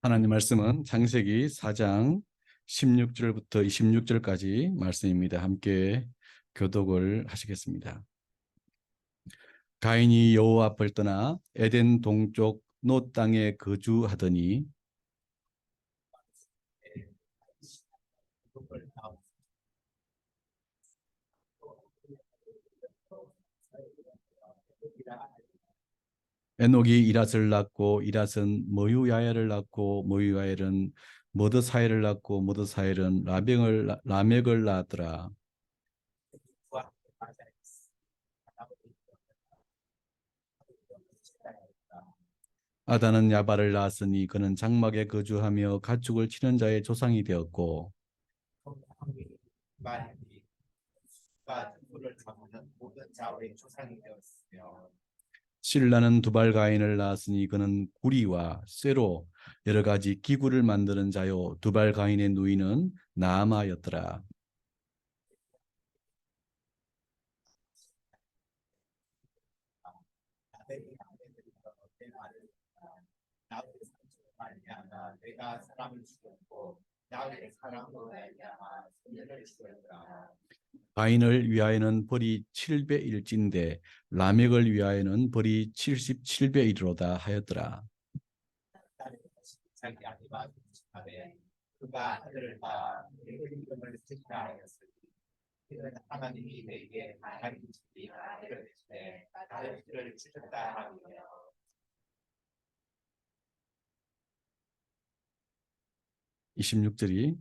하나님 말씀은 창세기 4장 16절부터 26절까지 말씀입니다. 함께 교독을 하시겠습니다. 가인이 여호와 앞을 떠나 에덴 동쪽 노 땅에 거주하더니 에녹이 이랏을 낳고 이랏은 머유야엘을 낳고 머유야엘은 머드사엘을 낳고 머드사엘은 라멕을 낳았더라. 아다는 야발을 낳았으니 그는 장막에 거주하며 가축을 치는 자의 조상이 되었고 실라는 두발가인을 낳았으니 그는 구리와 쇠로 여러 가지 기구를 만드는 자요 두발가인의 누이는 나아마였더라. 가인을 위하여는 벌이 700일진데 라멕을 위하여는 벌이 77배이로다 하였더라. 이십육 절이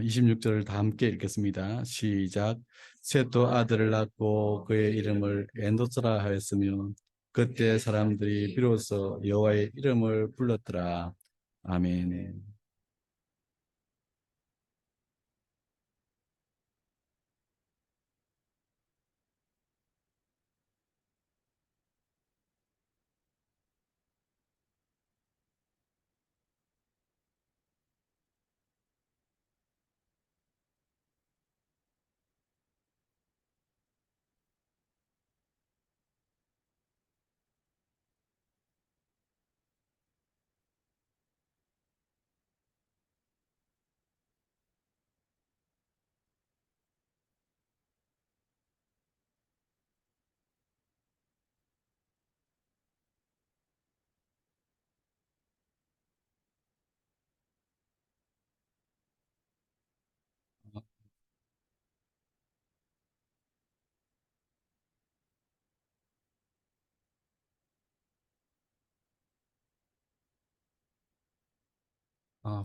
이십육 절을 다 함께 읽겠습니다. 시작. 셋도 아들을 낳고 그의 이름을 엔도스라 하였으며 그때 사람들이 비로소 여호와의 이름을 불렀더라. 아멘.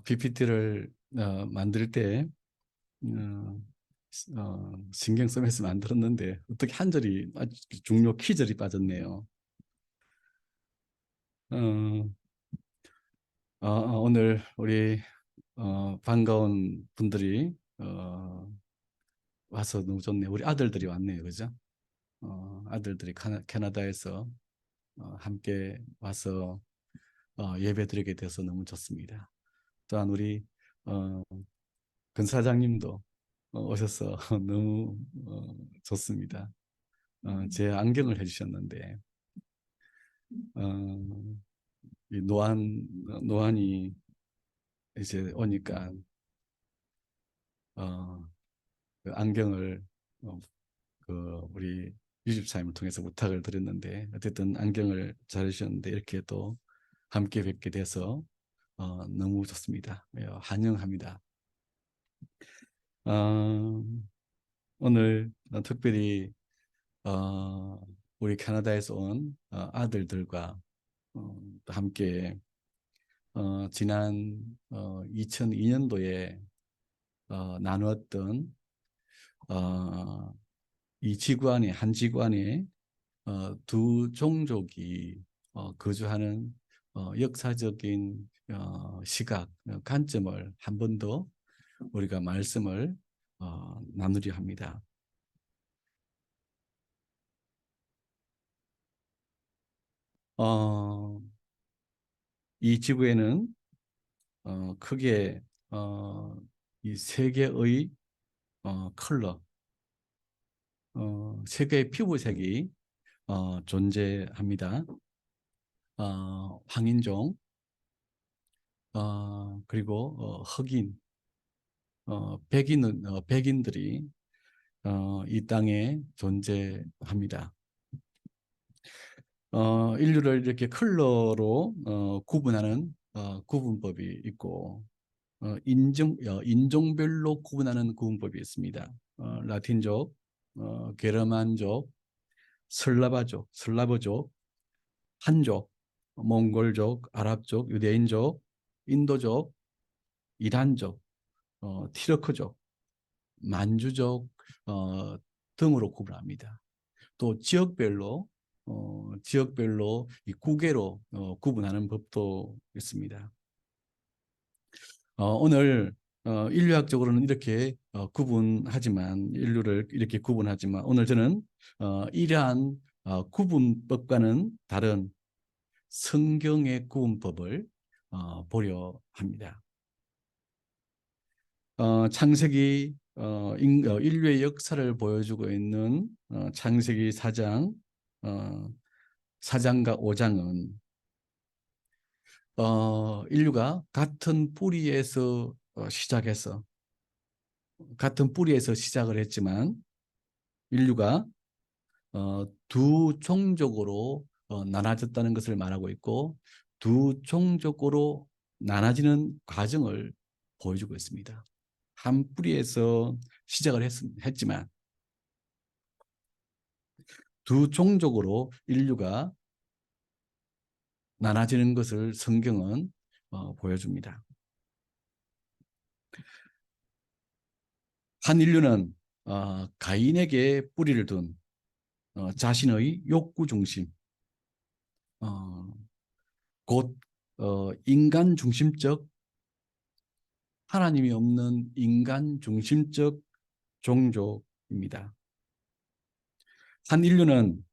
PPT를 만들 때 어, 신경 쓰면서 만들었는데 어떻게 한 절이 중요 키절이 빠졌네요. 어, 오늘 우리 반가운 분들이 와서 너무 좋네요. 우리 아들들이 왔네요, 그죠? 아들들이 캐나다에서 함께 와서 예배드리게 돼서 너무 좋습니다. 또한 우리 어, 근사장님도 오셔서 너무 좋습니다. 제 안경을 해주셨는데 어, 이 노안이 이제 오니까 그 안경을 우리 유집사님을 통해서 부탁을 드렸는데 어쨌든 안경을 잘 주셨는데 이렇게 또 함께 뵙게 돼서 너무 좋습니다. 환영합니다. 어, 오늘 특별히 우리 캐나다에서 온 아들들과 또 함께 지난 2002년도에 나누었던 이 지구 안에 한 지구 안에 두 종족이 거주하는 역사적인 시각, 관점을 한 번 더 우리가 말씀을 나누려 합니다. 이 지구에는 크게 이 세 개의 컬러, 세 개의 피부색이 존재합니다. 황인종, 그리고 흑인, 백인들이 이 땅에 존재합니다. 인류를 이렇게 컬러로 구분하는 구분법이 있고 인종별로 구분하는 구분법이 있습니다. 라틴족, 게르만족, 슬라브족, 한족, 몽골족, 아랍족, 유대인족, 인도족, 이란족, 티르크족, 만주족 등으로 구분합니다. 또 지역별로 이 구개로 구분하는 법도 있습니다. 오늘 인류학적으로는 이렇게 인류를 이렇게 구분하지만 오늘 저는 이러한 구분법과는 다른 성경의 구분법을 보려 합니다. 창세기 인류의 역사를 보여주고 있는 창세기 4장 4장과 5장은 인류가 같은 뿌리에서 시작을 했지만 인류가 두 종족으로 나눠졌다는 것을 말하고 있고 두 종족으로 나눠지는 과정을 보여주고 있습니다. 한 뿌리에서 시작을 했지만 두 종족으로 인류가 나눠지는 것을 성경은 보여줍니다. 한 인류는 가인에게 뿌리를 둔 자신의 욕구 중심, 곧 인간 중심적, 하나님이 없는 인간 중심적 종족입니다. 한 인류는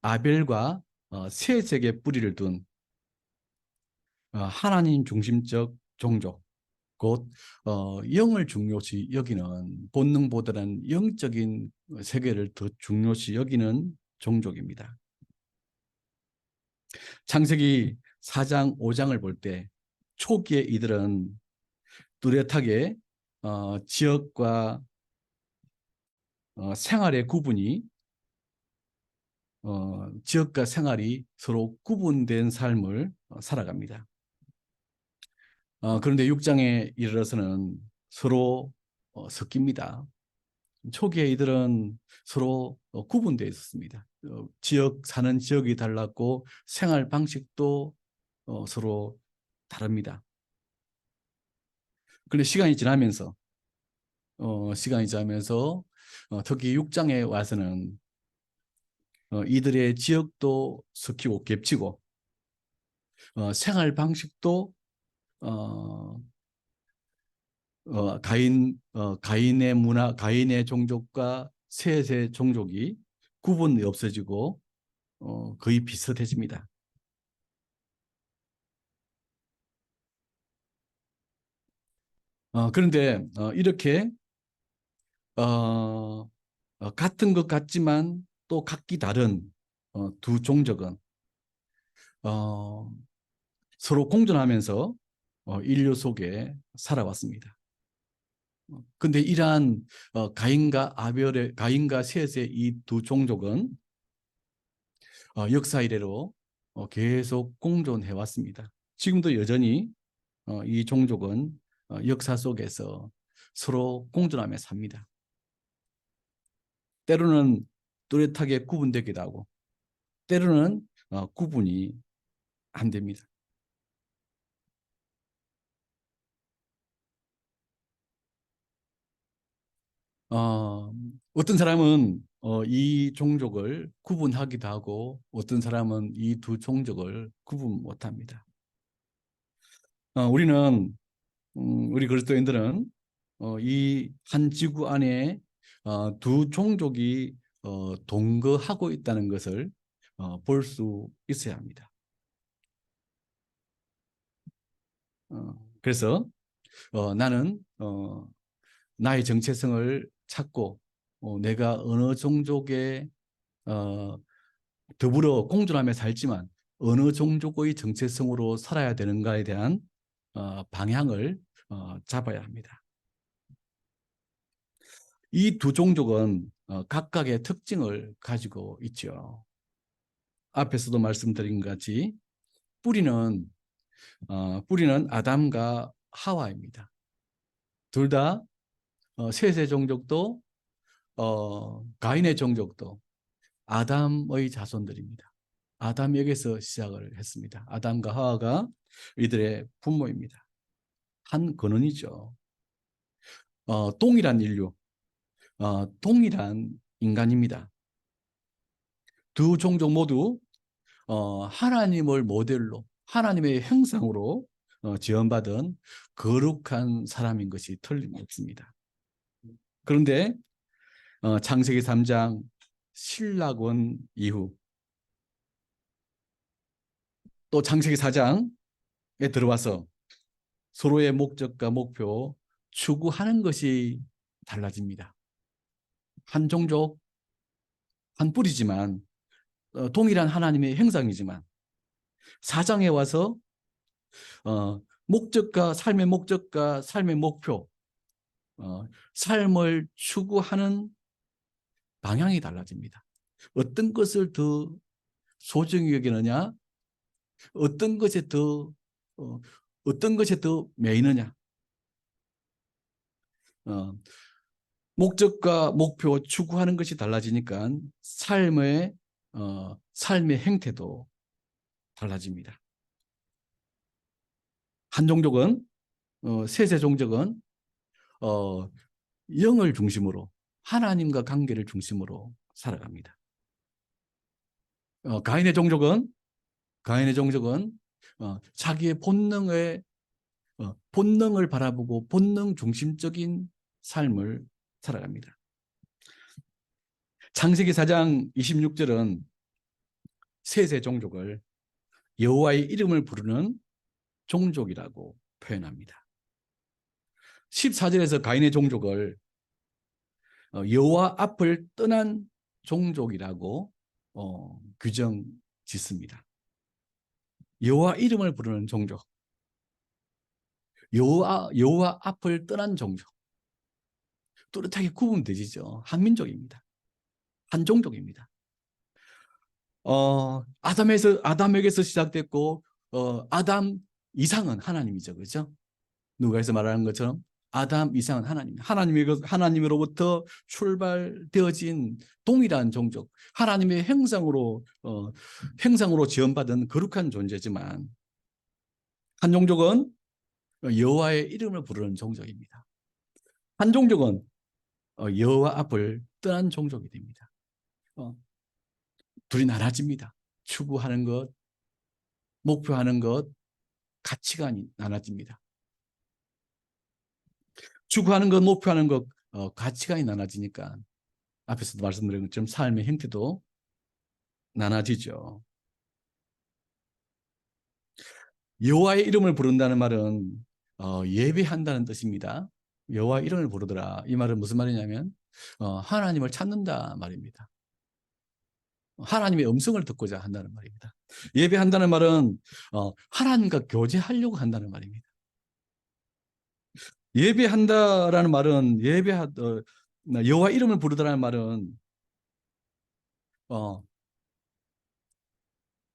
아벨과 셋에게 뿌리를 둔 하나님 중심적 종족, 곧 영을 중요시 여기는 본능보다는 영적인 세계를 더 중요시 여기는 종족입니다. 창세기 4장, 5장을 볼 때 초기에 이들은 뚜렷하게 지역과 생활의 구분이 지역과 생활이 서로 구분된 삶을 살아갑니다. 그런데 6장에 이르러서는 서로 섞입니다. 초기에 이들은 서로 구분되어 있었습니다. 사는 지역이 달랐고 생활 방식도 서로 다릅니다. 그런데 시간이 지나면서 특히 6장에 와서는 이들의 지역도 섞이고 겹치고 생활 방식도 가인의 문화, 가인의 종족과 셋의 종족이 구분이 없어지고 거의 비슷해집니다. 그런데 이렇게 같은 것 같지만 또 각기 다른 두 종족은 서로 공존하면서 인류 속에 살아왔습니다. 근데 이러한 가인과 셋의 이 두 종족은 역사 이래로 계속 공존해 왔습니다. 지금도 여전히 이 종족은 역사 속에서 서로 공존하며 삽니다. 때로는 뚜렷하게 구분되기도 하고 때로는 구분이 안 됩니다. 어떤 사람은 이 종족을 구분하기도 하고 어떤 사람은 이 두 종족을 구분 못합니다. 우리는 우리 그리스도인들은 이 한 지구 안에 두 종족이 동거하고 있다는 것을 볼 수 있어야 합니다. 그래서 나는 나의 정체성을 찾고 내가 어느 종족에 어, 더불어 공존하며 살지만 어느 종족의 정체성으로 살아야 되는가에 대한 방향을 잡아야 합니다. 이 두 종족은 각각의 특징을 가지고 있죠. 앞에서도 말씀드린 것 같이 뿌리는 뿌리는 아담과 하와입니다. 둘 다 셋의 종족도 가인의 종족도 아담의 자손들입니다. 아담에게서 시작을 했습니다. 아담과 하와가 이들의 부모입니다. 한 근원이죠. 동일한 인류, 동일한 인간입니다. 두 종족 모두 하나님을 모델로 하나님의 형상으로 지원받은 거룩한 사람인 것이 틀림없습니다. 그런데 창세기 3장 신락원 이후 또 창세기 4장에 들어와서 서로의 목적과 목표, 추구하는 것이 달라집니다. 한 종족, 한 뿌리지만 동일한 하나님의 형상이지만 4장에 와서 목적과 삶의 목표, 삶을 추구하는 방향이 달라집니다. 어떤 것을 더 소중히 여기느냐, 어떤 것에 더 어떤 것에 더 매이느냐. 목적과 목표 추구하는 것이 달라지니까 삶의 행태도 달라집니다. 한 종족은 셋의 종족은 영을 중심으로 하나님과 관계를 중심으로 살아갑니다. 가인의 종족은 자기의 본능을 바라보고 본능 중심적인 삶을 살아갑니다. 창세기 4장 26절은 셋의 종족을 여호와의 이름을 부르는 종족이라고 표현합니다. 14절에서 가인의 종족을 여호와 앞을 떠난 종족이라고 규정 짓습니다. 여호와 이름을 부르는 종족, 여호와 앞을 떠난 종족, 뚜렷하게 구분되지죠. 한민족입니다. 한 종족입니다. 아담에게서 시작됐고 아담 이상은 하나님이죠, 그렇죠? 누가에서 말하는 것처럼 아담 이상은 하나님으로부터 출발되어진 동일한 종족, 하나님의 형상으로 지원받은 거룩한 존재지만 한 종족은 여호와의 이름을 부르는 종족입니다. 한 종족은 여호와 앞을 떠난 종족이 됩니다. 둘이 나눠집니다. 추구하는 것, 목표하는 것, 가치관이 나눠집니다. 추구하는 것, 목표하는 것, 가치관이 나눠지니까 앞에서도 말씀드린 것처럼 삶의 형태도 나눠지죠. 여호와의 이름을 부른다는 말은 예배한다는 뜻입니다. 여호와 이름을 부르더라. 이 말은 무슨 말이냐면 하나님을 찾는다 말입니다. 하나님의 음성을 듣고자 한다는 말입니다. 예배한다는 말은 하나님과 교제하려고 한다는 말입니다. 예배한다라는 말은 여호와 이름을 부르다라는 말은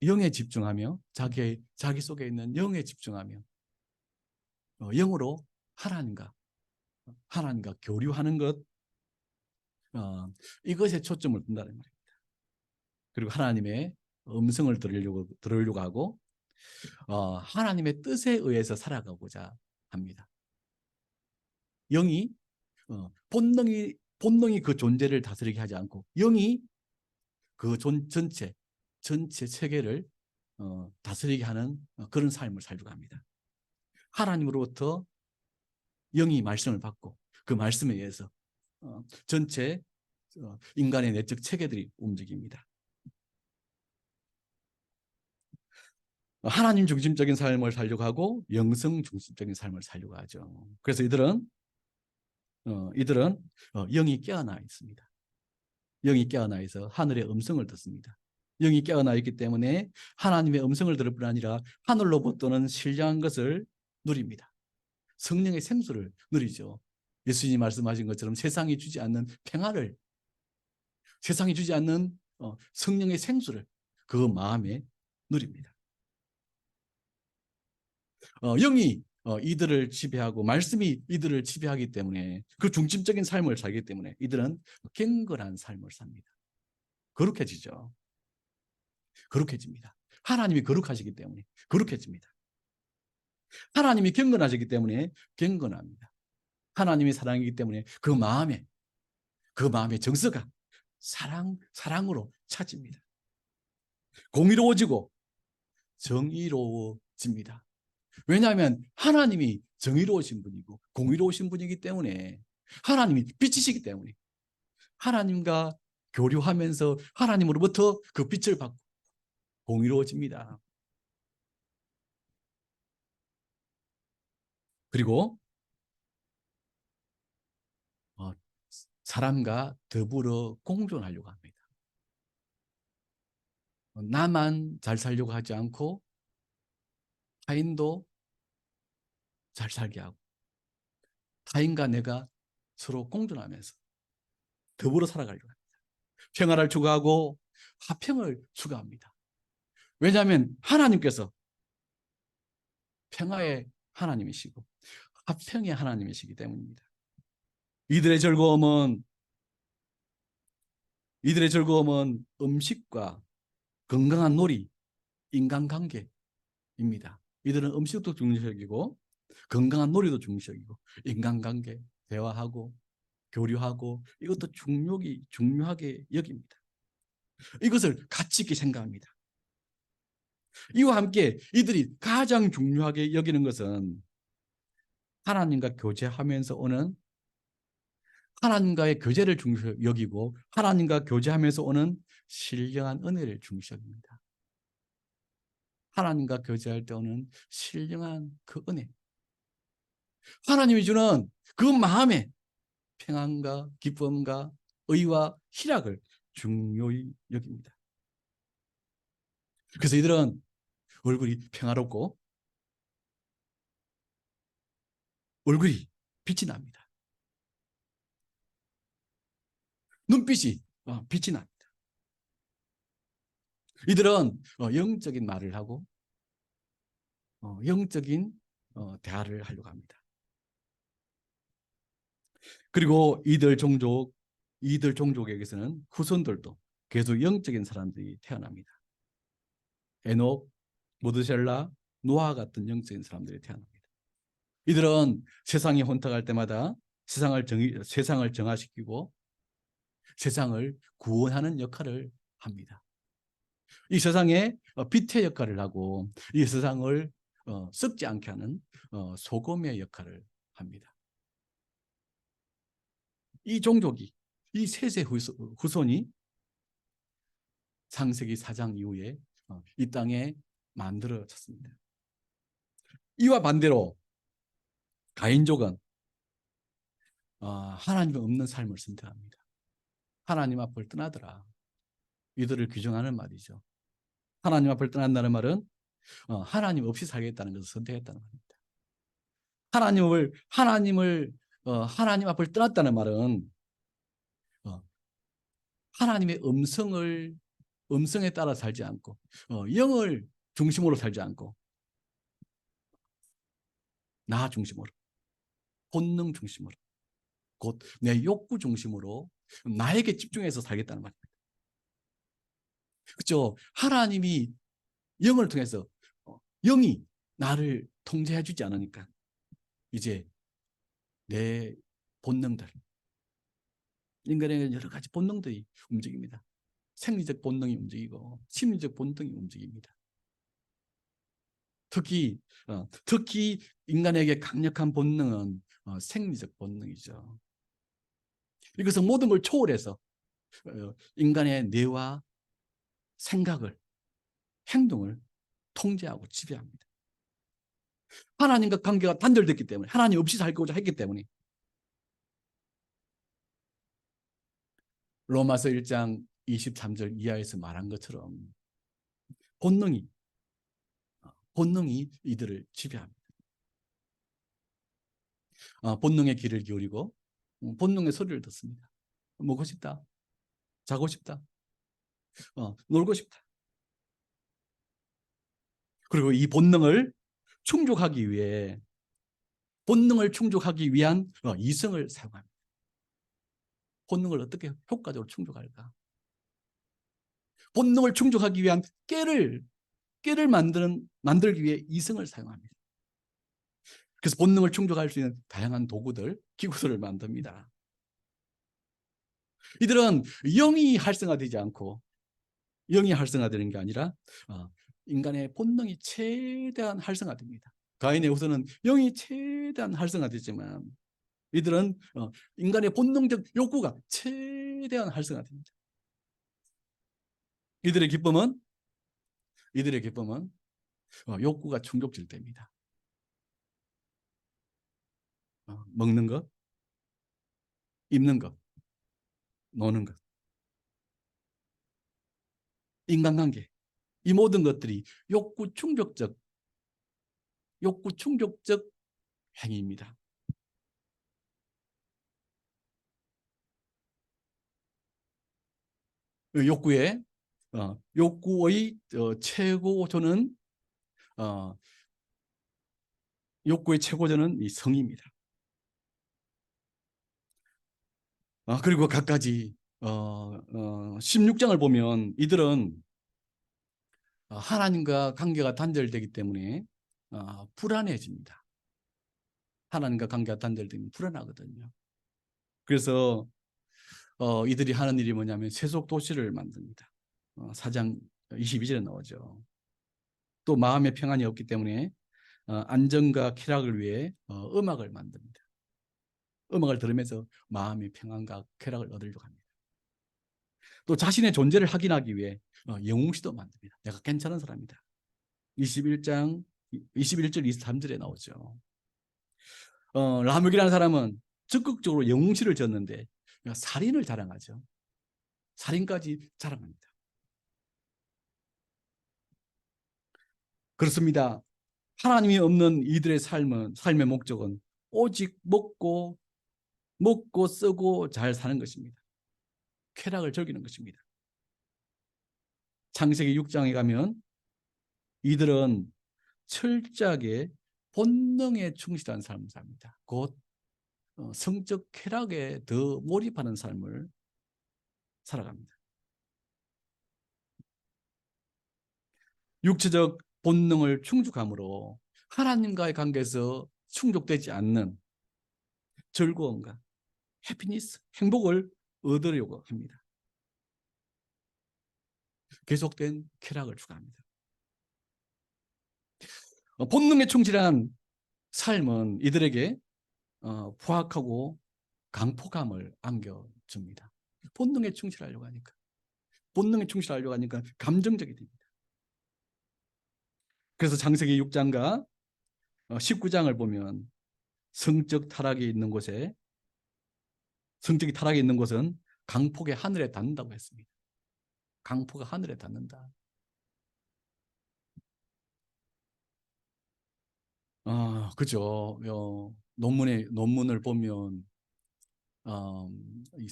영에 집중하며 자기 속에 있는 영에 집중하며 영으로 하나님과 교류하는 것, 이것에 초점을 둔다는 말입니다. 그리고 하나님의 음성을 들으려고 하고 하나님의 뜻에 의해서 살아가고자 합니다. 영이 본능이 그 존재를 다스리게 하지 않고 영이 그 전체 세계를 다스리게 하는 그런 삶을 살려고 합니다. 하나님으로부터 영이 말씀을 받고 그 말씀에 의해서 전체 인간의 내적 체계들이 움직입니다. 하나님 중심적인 삶을 살려고 하고 영성 중심적인 삶을 살려고 하죠. 그래서 이들은 영이 깨어나 있습니다. 영이 깨어나 있어 하늘의 음성을 듣습니다. 영이 깨어나 있기 때문에 하나님의 음성을 들을 뿐 아니라 하늘로부터는 신령한 것을 누립니다. 성령의 생수를 누리죠. 예수님이 말씀하신 것처럼 세상이 주지 않는 평화를, 세상이 주지 않는 성령의 생수를 그 마음에 누립니다. 영이 이들을 지배하고 말씀이 이들을 지배하기 때문에 그 중심적인 삶을 살기 때문에 이들은 경건한 삶을 삽니다. 거룩해지죠. 거룩해집니다. 하나님이 거룩하시기 때문에 거룩해집니다. 하나님이 경건하시기 때문에 경건합니다. 하나님이 사랑이기 때문에 그 마음의 정서가 사랑으로 차집니다. 공의로워지고 정의로워집니다. 왜냐하면 하나님이 정의로우신 분이고 공의로우신 분이기 때문에 하나님이 빛이시기 때문에 하나님과 교류하면서 하나님으로부터 그 빛을 받고 공의로워집니다. 그리고 사람과 더불어 공존하려고 합니다. 나만 잘 살려고 하지 않고 타인도 잘 살게 하고 타인과 내가 서로 공존하면서 더불어 살아가려고 합니다. 평화를 추구하고 화평을 추구합니다. 왜냐하면 하나님께서 평화의 하나님이시고 화평의 하나님이시기 때문입니다. 이들의 즐거움은 음식과 건강한 놀이, 인간관계입니다. 이들은 음식도 중시적이고 건강한 놀이도 중시적이고 인간관계, 대화하고 교류하고 이것도 중요하게 여깁니다. 이것을 가치 있게 생각합니다. 이와 함께 이들이 가장 중요하게 여기는 것은 하나님과 교제하면서 오는 하나님과의 교제를 중시 여기고 하나님과 교제하면서 오는 신령한 은혜를 중시 여깁니다. 하나님과 교제할 때 오는 신령한 그 은혜, 하나님이 주는 그 마음의 평안과 기쁨과 의와 희락을 중요히 여깁니다. 그래서 이들은 얼굴이 평화롭고 얼굴이 빛이 납니다. 눈빛이 빛이 납니다. 이들은 영적인 말을 하고 영적인 대화를 하려고 합니다. 그리고 이들 종족에게서는 후손들도 계속 영적인 사람들이 태어납니다. 에녹, 모드셀라, 노아 같은 영적인 사람들이 태어납니다. 이들은 세상이 혼탁할 때마다 세상을 정화시키고 세상을 구원하는 역할을 합니다. 이 세상에 빛의 역할을 하고 이 세상을 썩지 않게 하는 소금의 역할을 합니다. 이 종족이 이 셋의 후손이 창세기 4장 이후에 이 땅에 만들어졌습니다. 이와 반대로 가인족은 하나님 없는 삶을 선택합니다. 하나님 앞을 떠나더라. 이들을 규정하는 말이죠. 하나님 앞을 떠난다는 말은 하나님 없이 살겠다는 것을 선택했다는 말입니다. 하나님 앞을 떠났다는 말은 하나님의 음성에 따라 살지 않고 영을 중심으로 살지 않고 나 중심으로, 본능 중심으로, 곧 내 욕구 중심으로 나에게 집중해서 살겠다는 말입니다. 그렇죠? 하나님이 영을 통해서 영이 나를 통제해 주지 않으니까 이제 내 본능들, 인간의 여러 가지 본능들이 움직입니다. 생리적 본능이 움직이고 심리적 본능이 움직입니다. 특히 인간에게 강력한 본능은 생리적 본능이죠. 이것은 모든 걸 초월해서 인간의 뇌와 생각을, 행동을 통제하고 지배합니다. 하나님과 관계가 단절됐기 때문에, 하나님 없이 살고자 했기 때문에. 로마서 1장 23절 이하에서 말한 것처럼 본능이 이들을 지배합니다. 본능의 귀를 기울이고 본능의 소리를 듣습니다. 먹고 싶다, 자고 싶다, 놀고 싶다. 그리고 이 본능을 충족하기 위한 이성을 사용합니다. 본능을 어떻게 효과적으로 충족할까? 본능을 충족하기 위한 깨를 만들기 위해 이성을 사용합니다. 그래서 본능을 충족할 수 있는 다양한 도구들, 기구들을 만듭니다. 이들은 영이 활성화되는 게 아니라 인간의 본능이 최대한 활성화됩니다. 가인의 후손은 영이 최대한 활성화되지만 이들은 인간의 본능적 욕구가 최대한 활성화됩니다. 이들의 기쁨은 욕구가 충족될 때입니다. 먹는 것, 입는 것, 노는 것, 인간관계, 이 모든 것들이 욕구 충족적 행위입니다. 욕구의 최고조는 이 성입니다. 그리고 갖가지 16장을 보면 이들은 하나님과 관계가 단절되기 때문에 불안해집니다. 하나님과 관계가 단절되면 불안하거든요. 그래서 이들이 하는 일이 뭐냐면 세속 도시를 만듭니다. 4장 22절에 나오죠. 또 마음의 평안이 없기 때문에 안정과 쾌락을 위해 음악을 만듭니다. 음악을 들으면서 마음의 평안과 쾌락을 얻으려고 합니다. 또 자신의 존재를 확인하기 위해 영웅시도 만듭니다. 내가 괜찮은 사람이다. 21장 21절 23절에 나오죠. 라멕이라는 사람은 적극적으로 영웅시를 졌는데 살인을 자랑하죠. 살인까지 자랑합니다. 그렇습니다. 하나님이 없는 이들의 삶의 목적은 오직 먹고 쓰고 잘 사는 것입니다. 쾌락을 즐기는 것입니다. 창세기 6장에 가면 이들은 철저하게 본능에 충실한 삶을 삽니다. 곧 성적 쾌락에 더 몰입하는 삶을 살아갑니다. 육체적 본능을 충족함으로 하나님과의 관계에서 충족되지 않는 즐거움과 해피니스, 행복을 얻으려고 합니다. 계속된 쾌락을 추구합니다. 본능에 충실한 삶은 이들에게 포악하고 강포감을 안겨줍니다. 본능에 충실하려고 하니까 감정적이 됩니다. 그래서 창세기 6장과 19장을 보면 성적이 타락이 있는 곳은 강폭의 하늘에 닿는다고 했습니다. 강포가 하늘에 닿는다. 그죠. 논문을 보면 이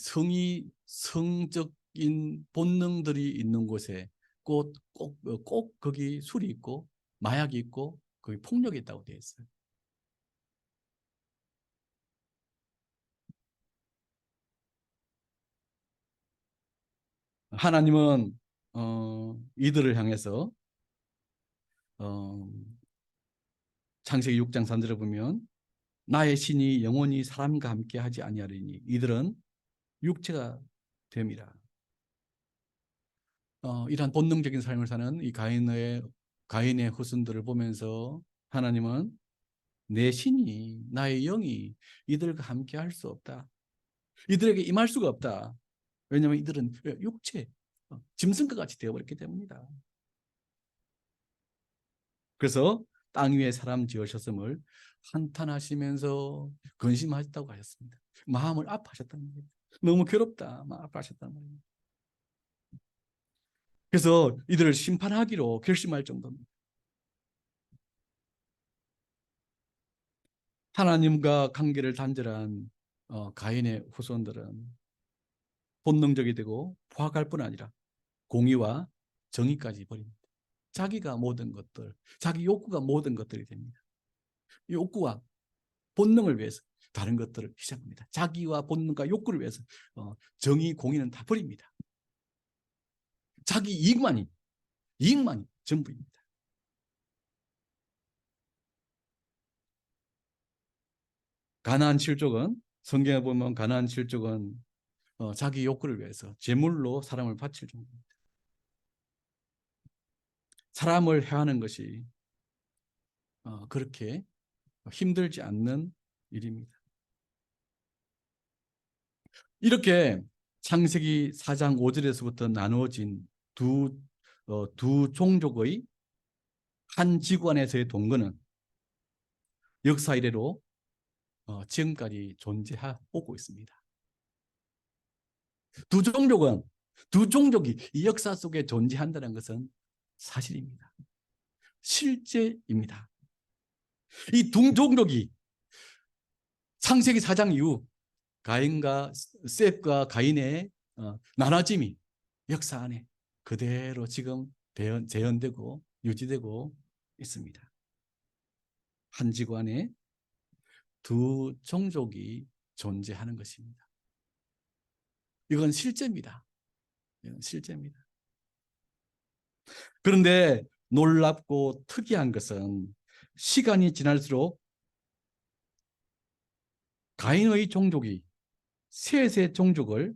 성적인 본능들이 있는 곳에 꼭 거기 술이 있고 마약이 있고 거기 폭력이 있다고 되어 있어요. 하나님은 이들을 향해서 어, 창세기 6장 3절에 보면 나의 신이 영원히 사람과 함께 하지 아니하리니 이들은 육체가 됨이라. 이러한 본능적인 삶을 사는 이 가인의 후손들을 보면서 하나님은 내 신이 나의 영이 이들과 함께 할 수 없다. 이들에게 임할 수가 없다. 왜냐하면 이들은 육체, 짐승과 같이 되어버렸기 때문이다. 그래서 땅 위에 사람 지으셨음을 한탄하시면서 근심하셨다고 하셨습니다. 마음을 아파하셨다는 거예요. 너무 괴롭다. 막 아파하셨다는 거예요. 그래서 이들을 심판하기로 결심할 정도입니다. 하나님과 관계를 단절한 가인의 후손들은 본능적이 되고 포악할 뿐 아니라 공의와 정의까지 버립니다. 자기가 모든 것들, 자기 욕구가 모든 것들이 됩니다. 욕구와 본능을 위해서 다른 것들을 희생합니다. 자기와 본능과 욕구를 위해서 정의, 공의는 다 버립니다. 자기 이익만이 전부입니다. 가나안 7족은 성경에 보면 가나안 7족은 자기 욕구를 위해서 제물로 사람을 바칠 정도입니다. 사람을 해하는 것이 그렇게 힘들지 않는 일입니다. 이렇게 창세기 4장 5절에서부터 나누어진 두 종족의 한 지구 안에서의 동거는 역사 이래로 지금까지 존재하고 있습니다. 두 종족은 두 종족이 이 역사 속에 존재한다는 것은 사실입니다. 실제입니다. 이 두 종족이 창세기 4장 이후 가인과 셋과 가인의 나눠짐이 역사 안에 그대로 지금 재현되고 유지되고 있습니다. 한 지구 안에 두 종족이 존재하는 것입니다. 이건 실제입니다. 이건 실제입니다. 그런데 놀랍고 특이한 것은 시간이 지날수록 가인의 종족이 셋의 종족을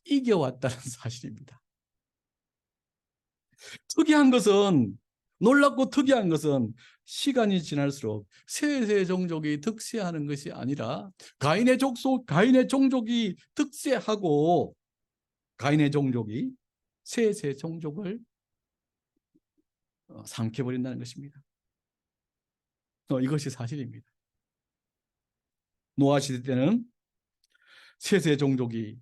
이겨왔다는 사실입니다. 놀랍고 특이한 것은 시간이 지날수록 셋의 종족이 득세하는 것이 아니라 가인의 종족이 득세하고 가인의 종족이 셋의 종족을 삼켜버린다는 것입니다. 이것이 사실입니다. 노아 시대 때는 셋의 종족이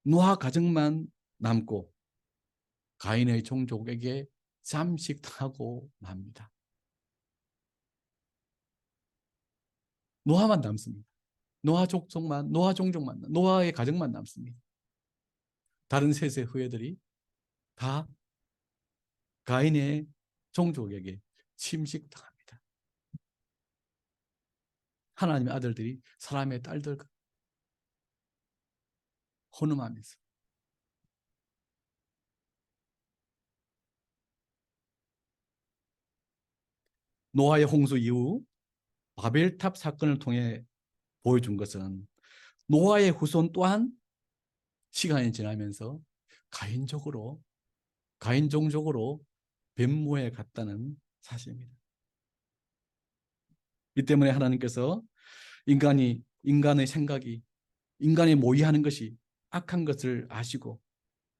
노아 가정만 남고 가인의 종족에게 잠식하고 맙니다. 노아만 남습니다. 노아 종족만, 노아의 가정만 남습니다. 다른 셋의 후예들이 다 가인의 종족에게 침식당합니다. 하나님의 아들들이 사람의 딸들 혼음하면서 노아의 홍수 이후 바벨탑 사건을 통해 보여준 것은 노아의 후손 또한 시간이 지나면서 가인 종족으로 변모해 갔다는 사실입니다. 이 때문에 하나님께서 인간의 생각이 인간이 모의하는 것이 악한 것을 아시고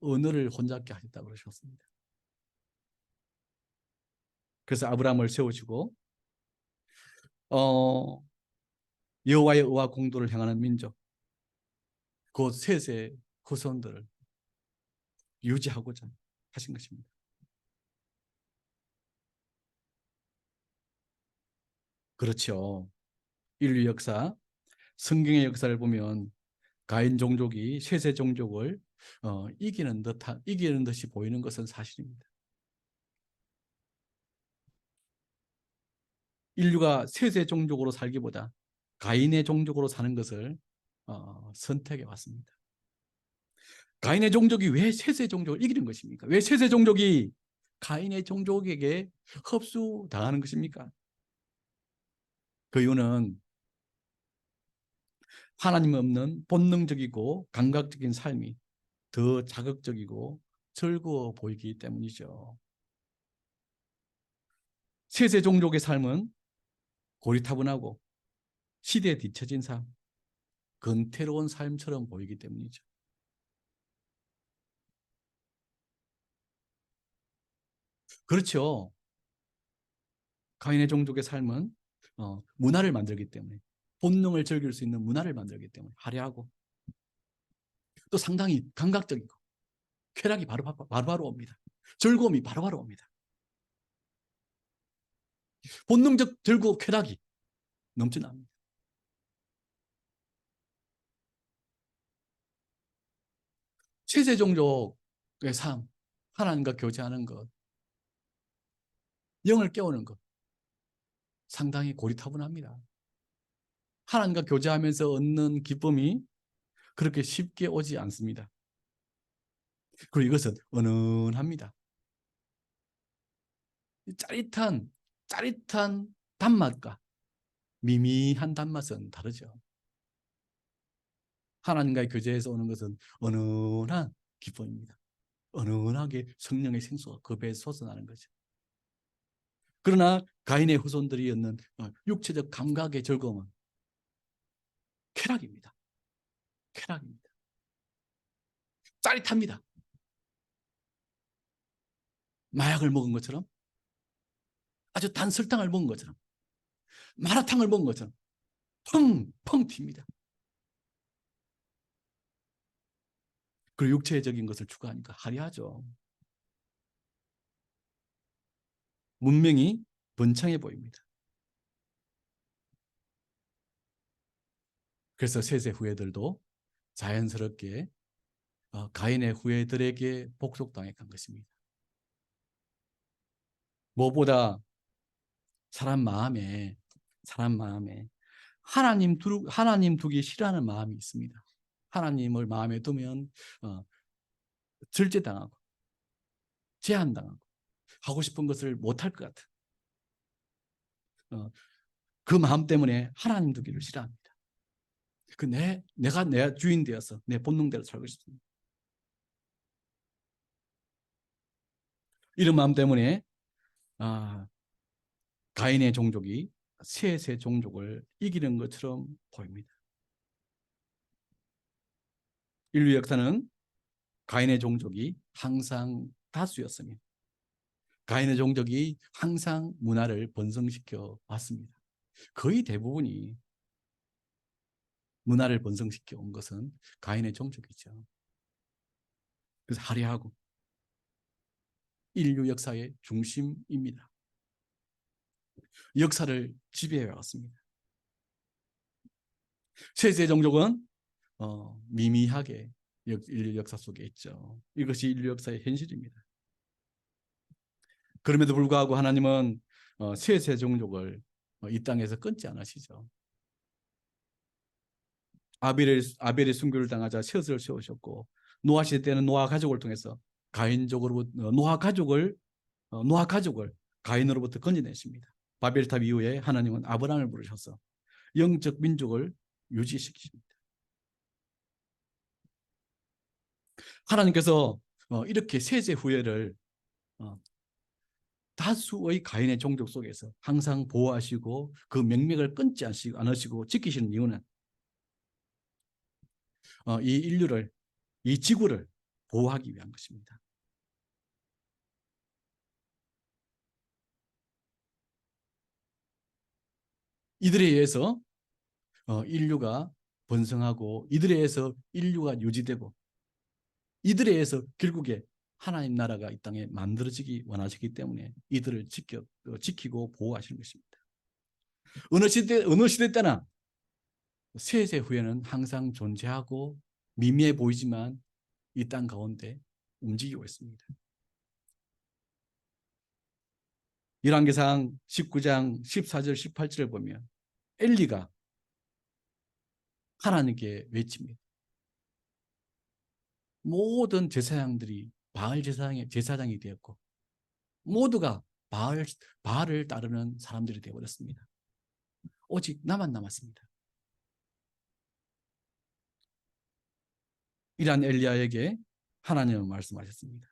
언어를 혼잡게 하셨다고 그러셨습니다. 그래서 아브라함을 세우시고 여호와의 의와 공도를 행하는 민족, 그 셋의 후손들을 유지하고자 하신 것입니다. 그렇죠. 인류 역사, 성경의 역사를 보면 가인 종족이 셋의 종족을 이기는 듯이 보이는 것은 사실입니다. 인류가 셋의 종족으로 살기보다 가인의 종족으로 사는 것을 선택해 왔습니다. 가인의 종족이 왜 셋의 종족을 이기는 것입니까? 왜 셋의 종족이 가인의 종족에게 흡수당하는 것입니까? 그 이유는 하나님 없는 본능적이고 감각적인 삶이 더 자극적이고 즐거워 보이기 때문이죠. 셋의 종족의 삶은 고리타분하고 시대에 뒤처진 삶, 근태로운 삶처럼 보이기 때문이죠. 그렇죠. 가인의 종족의 삶은 문화를 만들기 때문에, 본능을 즐길 수 있는 문화를 만들기 때문에 화려하고 또 상당히 감각적이고 쾌락이 바로바로 옵니다. 즐거움이 바로바로 옵니다. 본능적 즐거움, 쾌락이 넘쳐납니다. 세세 종족의 삶, 하나님과 교제하는 것, 영을 깨우는 것, 상당히 고리타분합니다. 하나님과 교제하면서 얻는 기쁨이 그렇게 쉽게 오지 않습니다. 그리고 이것은 은은합니다. 짜릿한 단맛과 미미한 단맛은 다르죠. 하나님과의 교제에서 오는 것은 은은한 기쁨입니다. 은은하게 성령의 생수가 그 배에 솟아나는 거죠. 그러나 가인의 후손들이 얻는 육체적 감각의 즐거움은 쾌락입니다. 쾌락입니다. 짜릿합니다. 마약을 먹은 것처럼, 아주 단 설탕을 먹은 것처럼, 마라탕을 먹은 것처럼 펑펑 튑니다. 그리고 육체적인 것을 추구하니까 화려하죠. 문명이 번창해 보입니다. 그래서 세세 후예들도 자연스럽게 가인의 후예들에게 복속당한 것입니다. 무엇보다 사람 마음에 하나님 두기 싫어하는 마음이 있습니다. 하나님을 마음에 두면 절제당하고 제한당하고 하고 싶은 것을 못할 것 같은 그 마음 때문에 하나님 두기를 싫어합니다. 내가 내 주인 되어서 내 본능대로 살고 싶습니다. 이런 마음 때문에 가인의 종족이 셋의 종족을 이기는 것처럼 보입니다. 인류 역사는 가인의 종족이 항상 다수였으며 가인의 종족이 항상 문화를 번성시켜 왔습니다. 거의 대부분이 문화를 번성시켜 온 것은 가인의 종족이죠. 그래서 화려하고 인류 역사의 중심입니다. 역사를 지배해 왔습니다. 셋의 종족은 미미하게 인류 역사 속에 있죠. 이것이 인류 역사의 현실입니다. 그럼에도 불구하고 하나님은 셋의 종족을 이 땅에서 끊지 않으시죠. 아벨의 순교를 당하자 셋을 세우셨고 노아 시대 때는 노아 가족을 통해서 노아 가족을 가인으로부터 건져내십니다. 바벨탑 이후에 하나님은 아브라함을 부르셔서 영적 민족을 유지시키십니다. 하나님께서 이렇게 세세 후예를 다수의 가인의 종족 속에서 항상 보호하시고 그 명맥을 끊지 않으시고 지키시는 이유는 이 인류를, 이 지구를 보호하기 위한 것입니다. 이들에 의해서 인류가 번성하고 이들에 의해서 인류가 유지되고 이들에 의해서 결국에 하나님 나라가 이 땅에 만들어지기 원하시기 때문에 이들을 지키고 보호하시는 것입니다. 어느 시대 때나 세세 후에는 항상 존재하고 미미해 보이지만 이 땅 가운데 움직이고 있습니다. 열왕기상 19장 14절 18절을 보면 엘리가 하나님께 외칩니다. 모든 제사장들이 바알 제사장이 되었고 모두가 바알을 따르는 사람들이 되어버렸습니다. 오직 나만 남았습니다. 이란 엘리야에게 하나님은 말씀하셨습니다.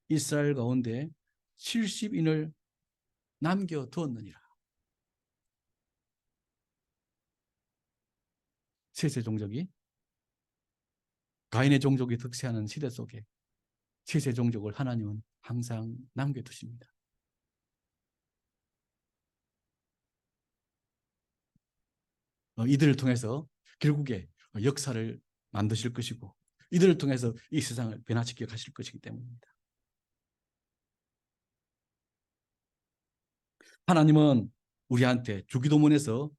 이스라엘 가운데 70인을 남겨두었느니라. 셋의 종족이 가인의 종족이 득세하는 시대 속에 셋의 종족을 하나님은 항상 남겨두십니다. 이들을 통해서 결국에 역사를 만드실 것이고 이들을 통해서 이 세상을 변화시켜 가실 것이기 때문입니다. 하나님은 우리한테 주기도문에서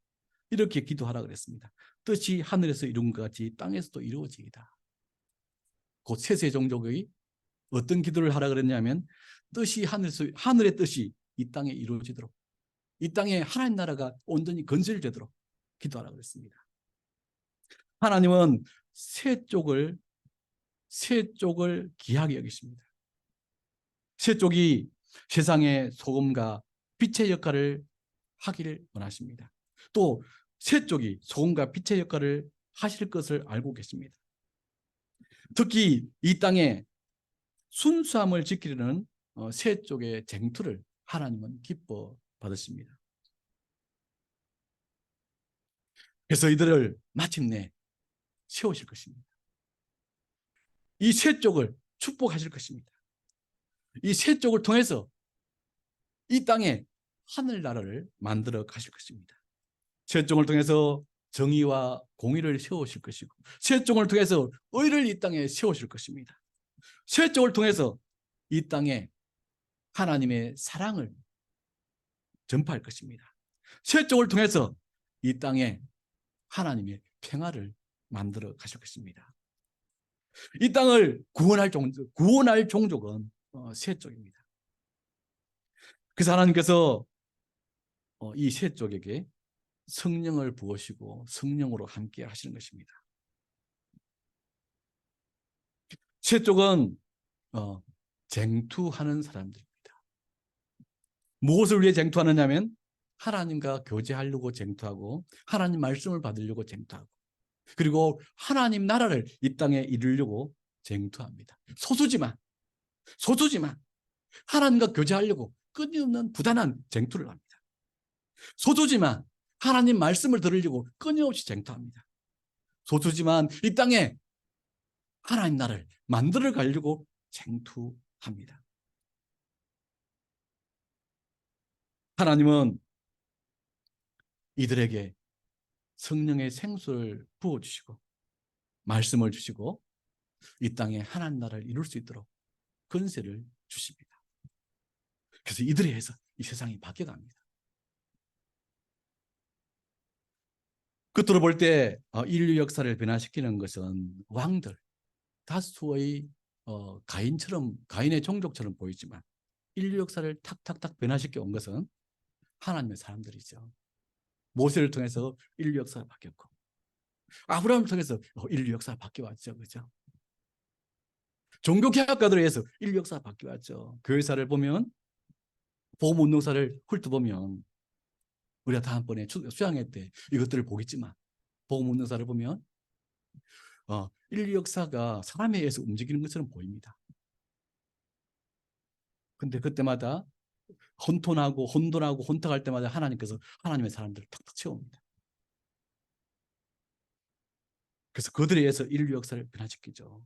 이렇게 기도하라 그랬습니다. 뜻이 하늘에서 이룬 것 같이 땅에서도 이루어지이다. 곧 셋의 종족의 어떤 기도를 하라 그랬냐면 뜻이 하늘의 뜻이 이 땅에 이루어지도록 이 땅에 하나님 나라가 온전히 건설되도록 기도하라 그랬습니다. 하나님은 셋 쪽을 귀하게 여기십니다. 셋 쪽이 세상의 소금과 빛의 역할을 하기를 원하십니다. 또 셋 쪽이 소금과 빛의 역할을 하실 것을 알고 계십니다. 특히 이 땅에 순수함을 지키려는 셋 쪽의 쟁투를 하나님은 기뻐 받으십니다. 그래서 이들을 마침내 세우실 것입니다. 이 셋 쪽을 축복하실 것입니다. 이 셋 쪽을 통해서 이 땅에 하늘나라를 만들어 가실 것입니다. 셋 쪽을 통해서 정의와 공의를 세우실 것이고 셋 쪽을 통해서 의를 이 땅에 세우실 것입니다. 셋 쪽을 통해서 이 땅에 하나님의 사랑을 전파할 것입니다. 셋 쪽을 통해서 이 땅에 하나님의 평화를 만들어 가실 것입니다. 이 땅을 구원할 종족은 셋 쪽입니다. 그래서 하나님께서 이 셋 쪽에게 성령을 부으시고 성령으로 함께 하시는 것입니다. 셋 쪽은 쟁투하는 사람들입니다. 무엇을 위해 쟁투하느냐면 하나님과 교제하려고 쟁투하고 하나님 말씀을 받으려고 쟁투하고 그리고 하나님 나라를 이 땅에 이루려고 쟁투합니다. 소수지만 하나님과 교제하려고 끊임없는 부단한 쟁투를 합니다. 소수지만 하나님 말씀을 들으려고 끊임없이 쟁투합니다. 소수지만 이 땅에 하나님 나라를 만들어 가려고 쟁투합니다. 하나님은 이들에게 성령의 생수를 부어주시고 말씀을 주시고 이 땅에 하나님 나라를 이룰 수 있도록 권세를 주십니다. 그래서 이들에 의해서 이 세상이 바뀌어갑니다. 끝으로 볼 때 인류 역사를 변화시키는 것은 왕들, 다수의 가인의 종족처럼 보이지만 인류 역사를 탁탁탁 변화시켜 온 것은 하나님의 사람들이죠. 모세를 통해서 인류 역사가 바뀌었고 아브라함을 통해서 인류 역사가 바뀌어왔죠. 그렇죠? 종교개혁가들에 의해서 인류 역사가 바뀌어왔죠. 교회사를 보면 복음운동사를 훑어보면 우리가 다음번에 수양회 때 이것들을 보겠지만 복음운동사를 보면 인류 역사가 사람에 의해서 움직이는 것처럼 보입니다. 근데 그때마다 혼돈하고 혼탁할 때마다 하나님께서 하나님의 사람들을 탁탁 채웁니다. 그래서 그들에 의해서 인류 역사를 변화시키죠.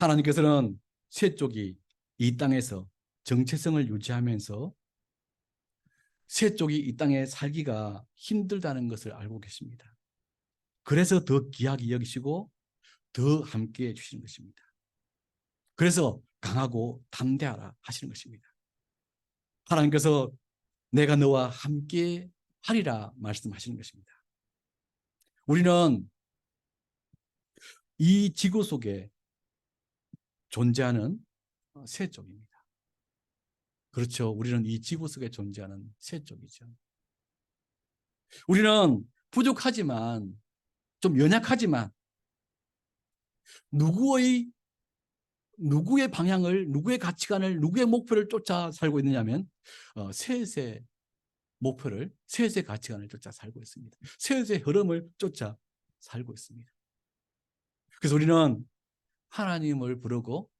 하나님께서는 셋 쪽이 이 땅에서 정체성을 유지하면서 셋 쪽이 이 땅에 살기가 힘들다는 것을 알고 계십니다. 그래서 더 귀하게 여기시고 더 함께해 주시는 것입니다. 그래서 강하고 담대하라 하시는 것입니다. 하나님께서 내가 너와 함께 하리라 말씀하시는 것입니다. 우리는 이 지구 속에 존재하는 세 쪽입니다. 그렇죠. 우리는 이 지구 속에 존재하는 세 쪽이죠. 우리는 부족하지만, 좀 연약하지만, 누구의 방향을, 누구의 가치관을, 누구의 목표를 쫓아 살고 있느냐면, 셋의 목표를, 셋의 가치관을 쫓아 살고 있습니다. 셋의 흐름을 쫓아 살고 있습니다. 그래서 우리는 하나님을 부르고,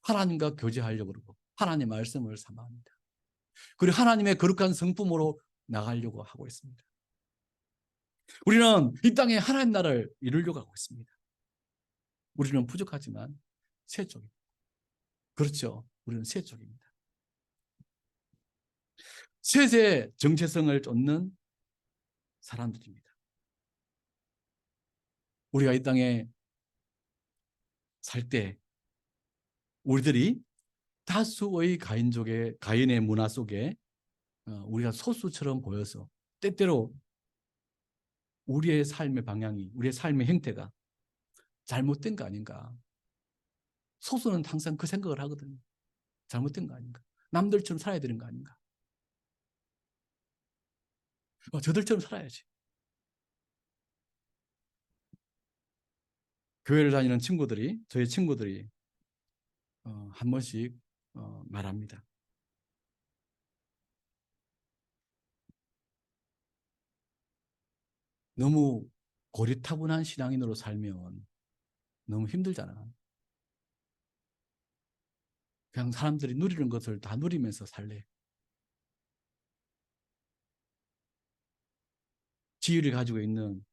하나님과 교제하려고 그러고, 하나님 말씀을 삼아합니다. 그리고 하나님의 거룩한 성품으로 나가려고 하고 있습니다. 우리는 이 땅에 하나님 나라를 이루려고 하고 있습니다. 우리는 부족하지만 새 쪽입니다. 그렇죠. 우리는 새 쪽입니다. 셋의 정체성을 쫓는 사람들입니다. 우리가 이 땅에 살 때 우리들이 다수의 가인의 문화 속에 우리가 소수처럼 보여서 때때로 우리의 삶의 방향이, 우리의 삶의 형태가 잘못된 거 아닌가. 소수는 항상 그 생각을 하거든요. 잘못된 거 아닌가. 남들처럼 살아야 되는 거 아닌가. 저들처럼 살아야지. 교회를 다니는 친구들이, 저희 친구들이 한 번씩 말합니다. 너무 고리타분한 신앙인으로 살면 너무 힘들잖아. 그냥 사람들이 누리는 것을 다 누리면서 살래. 지위를 가지고 있는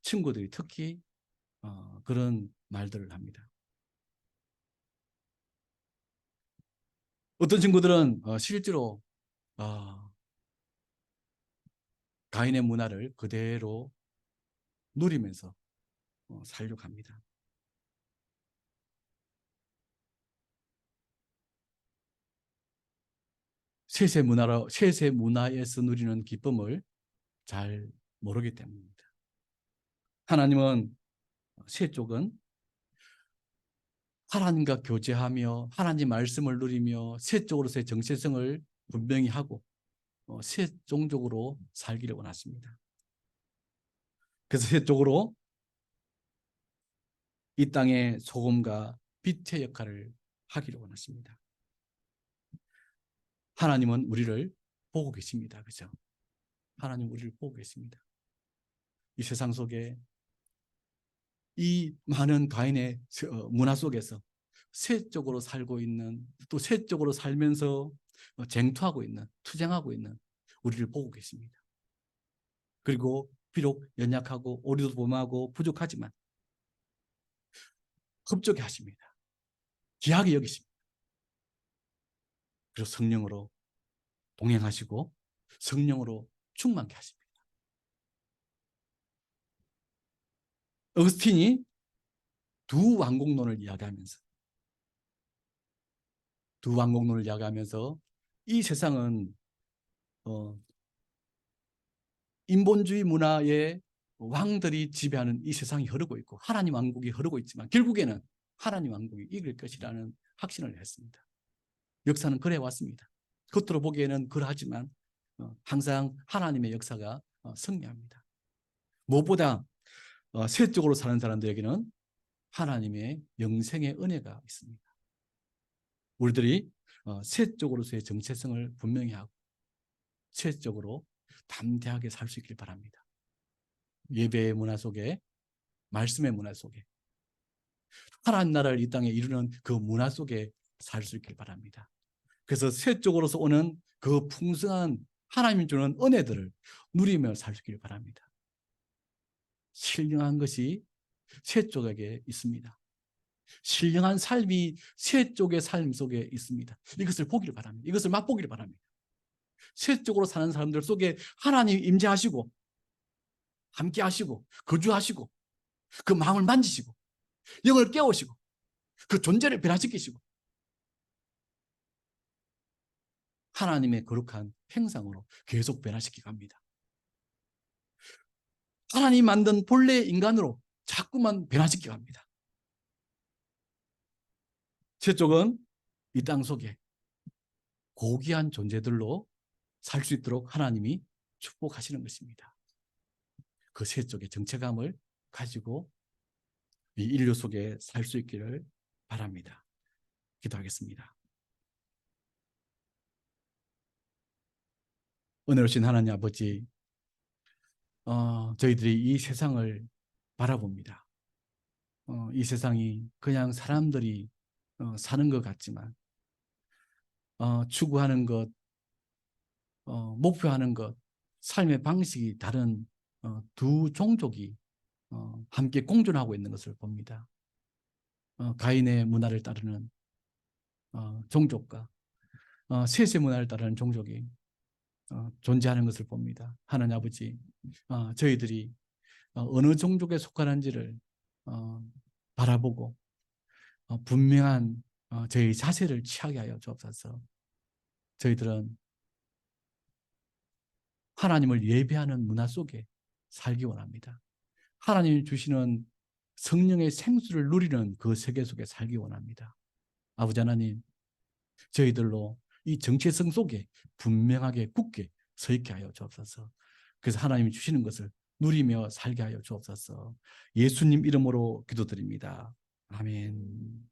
친구들이 특히 그런 말들을 합니다. 어떤 친구들은 실제로 가인의 문화를 그대로 누리면서 살려고 합니다. 셋의 문화에서 누리는 기쁨을 잘 모르기 때문입니다. 하나님은 셋 쪽은 하나님과 교제하며 하나님 말씀을 누리며 셋 쪽으로서의 정체성을 분명히 하고 셋 종족으로 살기를 원하십니다. 그래서 셋 쪽으로 이 땅의 소금과 빛의 역할을 하기를 원하십니다. 하나님은 우리를 보고 계십니다. 그죠? 하나님 우리를 보고 계십니다. 이 세상 속에 이 많은 가인의 문화 속에서 셋적으로 살고 있는, 또 셋적으로 살면서 쟁투하고 있는, 투쟁하고 있는 우리를 보고 계십니다. 그리고 비록 연약하고 오리도 범하고 부족하지만 흡족해 하십니다. 귀하게 여기십니다. 그리고 성령으로 동행하시고 성령으로 충만케 하십니다. 어거스틴이 두 왕국론을 이야기하면서 이 세상은 인본주의 문화의 왕들이 지배하는 이 세상이 흐르고 있고 하나님 왕국이 흐르고 있지만 결국에는 하나님 왕국이 이길 것이라는 확신을 했습니다. 역사는 그래 왔습니다. 겉으로 보기에는 그러하지만 항상 하나님의 역사가 승리합니다. 무엇보다 세적으로 사는 사람들에게는 하나님의 영생의 은혜가 있습니다. 우리들이 세적으로서의 정체성을 분명히 하고 세적으로 담대하게 살 수 있길 바랍니다. 예배의 문화 속에, 말씀의 문화 속에, 하나님 나라를 이 땅에 이루는 그 문화 속에 살 수 있길 바랍니다. 그래서 세적으로서 오는 그 풍성한 하나님이 주는 은혜들을 누리며 살 수 있길 바랍니다. 신령한 것이 세 쪽에게 있습니다. 신령한 삶이 세 쪽의 삶 속에 있습니다. 이것을 보기를 바랍니다. 이것을 맛보기를 바랍니다. 세 쪽으로 사는 사람들 속에 하나님 임재하시고 함께 하시고 거주하시고 그 마음을 만지시고 영을 깨우시고 그 존재를 변화시키시고 하나님의 거룩한 형상으로 계속 변화시켜 갑니다. 하나님 만든 본래의 인간으로 자꾸만 변화시켜 갑니다. 세 쪽은 이 땅 속에 고귀한 존재들로 살 수 있도록 하나님이 축복하시는 것입니다. 그 세속의 정체감을 가지고 이 인류 속에 살 수 있기를 바랍니다. 기도하겠습니다. 은혜로우신 하나님 아버지, 저희들이 이 세상을 바라봅니다. 이 세상이 그냥 사람들이 사는 것 같지만 추구하는 것, 목표하는 것, 삶의 방식이 다른 두 종족이 함께 공존하고 있는 것을 봅니다. 가인의 문화를 따르는 종족과 셋의 문화를 따르는 종족이 존재하는 것을 봅니다. 하나님 아버지, 저희들이 어느 종족에 속하는지를 바라보고 분명한 저희 자세를 취하게 하여 주옵소서. 저희들은 하나님을 예배하는 문화 속에 살기 원합니다. 하나님이 주시는 성령의 생수를 누리는 그 세계 속에 살기 원합니다. 아버지 하나님, 저희들로 이 정체성 속에 분명하게 굳게 서 있게 하여 주옵소서. 그래서 하나님이 주시는 것을 누리며 살게 하여 주옵소서. 예수님 이름으로 기도드립니다. 아멘.